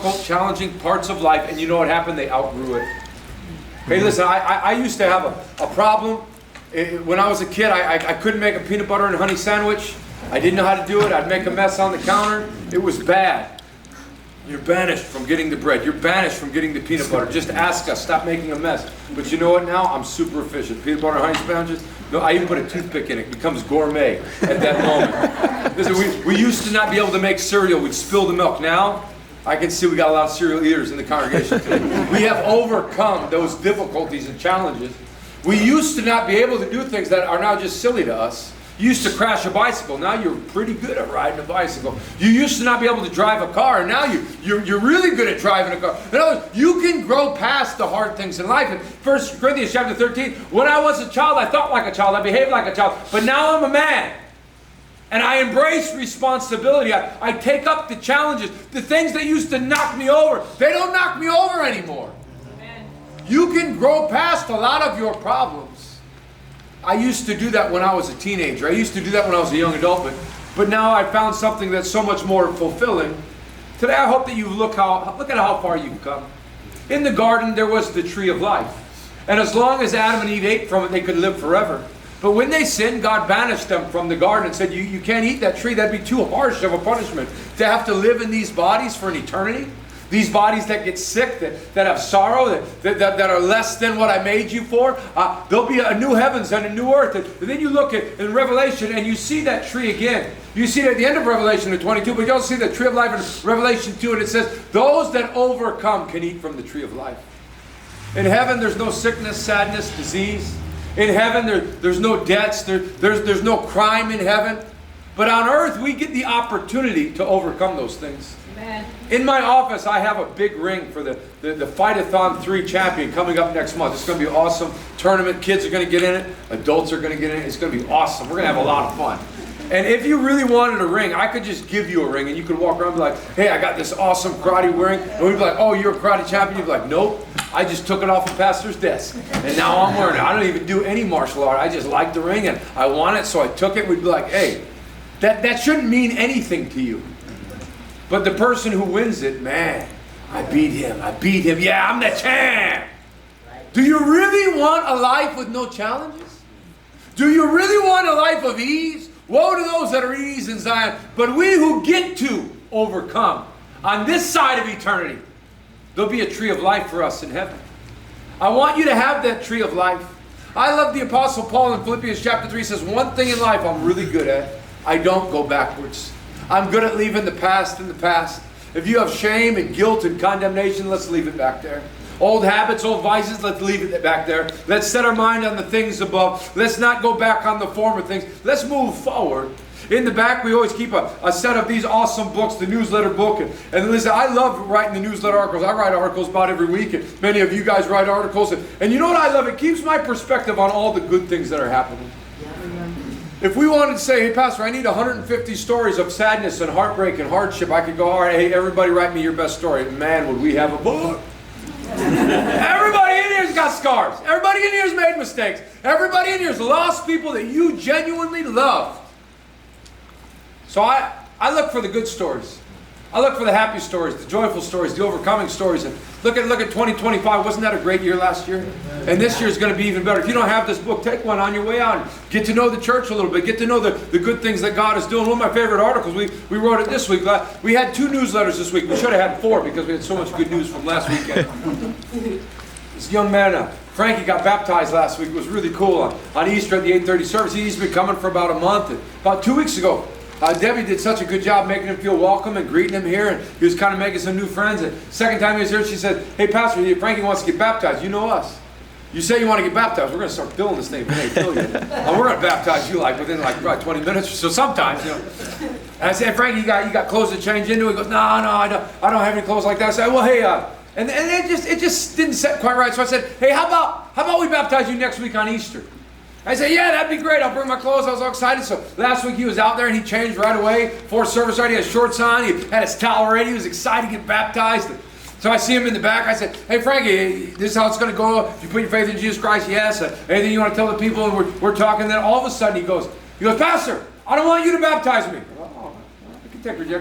difficult, challenging parts of life, and you know what happened? They outgrew it. Hey, listen, I used to have a problem. When I was a kid, I couldn't make a peanut butter and honey sandwich. I didn't know how to do it. I'd make a mess on the counter. It was bad. You're banished from getting the bread. You're banished from getting the peanut butter. Just ask us. Stop making a mess. But you know what now? I'm super efficient. Peanut butter and honey sandwiches. No, I even put a toothpick in it. It becomes gourmet at that moment. Listen, we used to not be able to make cereal. We'd spill the milk. Now, I can see we got a lot of cereal eaters in the congregation today. We have overcome those difficulties and challenges. We used to not be able to do things that are now just silly to us. You used to crash a bicycle. Now you're pretty good at riding a bicycle. You used to not be able to drive a car, and now you're really good at driving a car. In other words, you can grow past the hard things in life. In 1 Corinthians chapter 13, when I was a child, I thought like a child, I behaved like a child, but now I'm a man. And I embrace responsibility. I take up the challenges. The things that used to knock me over, they don't knock me over anymore. Amen. You can grow past a lot of your problems. I used to do that when I was a teenager. I used to do that when I was a young adult, but now I found something that's so much more fulfilling. Today I hope that you look at how far you've come. In the garden there was the tree of life. And as long as Adam and Eve ate from it, they could live forever. But when they sinned, God banished them from the garden and said, you can't eat that tree. That'd be too harsh of a punishment to have to live in these bodies for an eternity. These bodies that get sick, that have sorrow, that are less than what I made you for. There'll be a new heavens and a new earth. And then you look in Revelation and you see that tree again. You see it at the end of Revelation 22, but you also see the tree of life in Revelation 2, and it says, those that overcome can eat from the tree of life. In heaven, there's no sickness, sadness, disease. In heaven, there's no debts. There's no crime in heaven. But on earth, we get the opportunity to overcome those things. Amen. In my office, I have a big ring for the Fight-a-thon 3 champion coming up next month. It's going to be an awesome tournament. Kids are going to get in it. Adults are going to get in it. It's going to be awesome. We're going to have a lot of fun. And if you really wanted a ring, I could just give you a ring, and you could walk around and be like, hey, I got this awesome karate ring. And we'd be like, oh, you're a karate champion? You'd be like, nope. I just took it off the pastor's desk, and now I'm wearing it. I don't even do any martial art. I just like the ring, and I want it, so I took it. We'd be like, hey, that shouldn't mean anything to you. But the person who wins it, man, I beat him. Yeah, I'm the champ. Do you really want a life with no challenges? Do you really want a life of ease? Woe to those that are at ease in Zion. But we who get to overcome on this side of eternity, there'll be a tree of life for us in heaven. I want you to have that tree of life. I love the Apostle Paul in Philippians chapter 3 says, one thing in life I'm really good at, I don't go backwards. I'm good at leaving the past in the past. If you have shame and guilt and condemnation, let's leave it back there. Old habits, old vices, let's leave it back there. Let's set our mind on the things above. Let's not go back on the former things. Let's move forward. In the back, we always keep a set of these awesome books, the newsletter book. And listen, I love writing the newsletter articles. I write articles about every week, and many of you guys write articles. And you know what I love? It keeps my perspective on all the good things that are happening. If we wanted to say, hey, Pastor, I need 150 stories of sadness and heartbreak and hardship, I could go, all right, hey, everybody write me your best story. Man, would we have a book. Everybody in here's got scars. Everybody in here's made mistakes. Everybody in here's lost people that you genuinely love. So I look for the good stories. I look for the happy stories, the joyful stories, the overcoming stories. And look at 2025. Wasn't that a great year last year? And this year is going to be even better. If you don't have this book, take one on your way out. Get to know the church a little bit. Get to know the good things that God is doing. One of my favorite articles, we wrote it this week. We had 2 newsletters this week. We should have had 4 because we had so much good news from last weekend. This young man, Frankie, got baptized last week. It was really cool on Easter at the 8:30 service. He's been coming for about a month. And about 2 weeks ago, Debbie did such a good job making him feel welcome and greeting him here, and he was kind of making some new friends. And second time he was here, she said, hey, Pastor, Frankie wants to get baptized. You know us. You say you want to get baptized. We're going to start billing this thing. We're going to baptize you within probably 20 minutes or so sometimes. And I said, Frankie, you got clothes to change into? He goes, no, I don't have any clothes like that. I said, well, hey, and it just didn't set quite right. So I said, hey, how about we baptize you next week on Easter? I said, yeah, that'd be great. I'll bring my clothes. I was all excited. So last week he was out there and he changed right away. 4th service already, he had shorts on. He had his towel ready. He was excited to get baptized. So I see him in the back. I said, hey, Frankie, this is how it's going to go. If you put your faith in Jesus Christ, yes. Anything you want to tell the people? And we're talking. Then all of a sudden he goes, Pastor, I don't want you to baptize me. Oh, I can take rejection.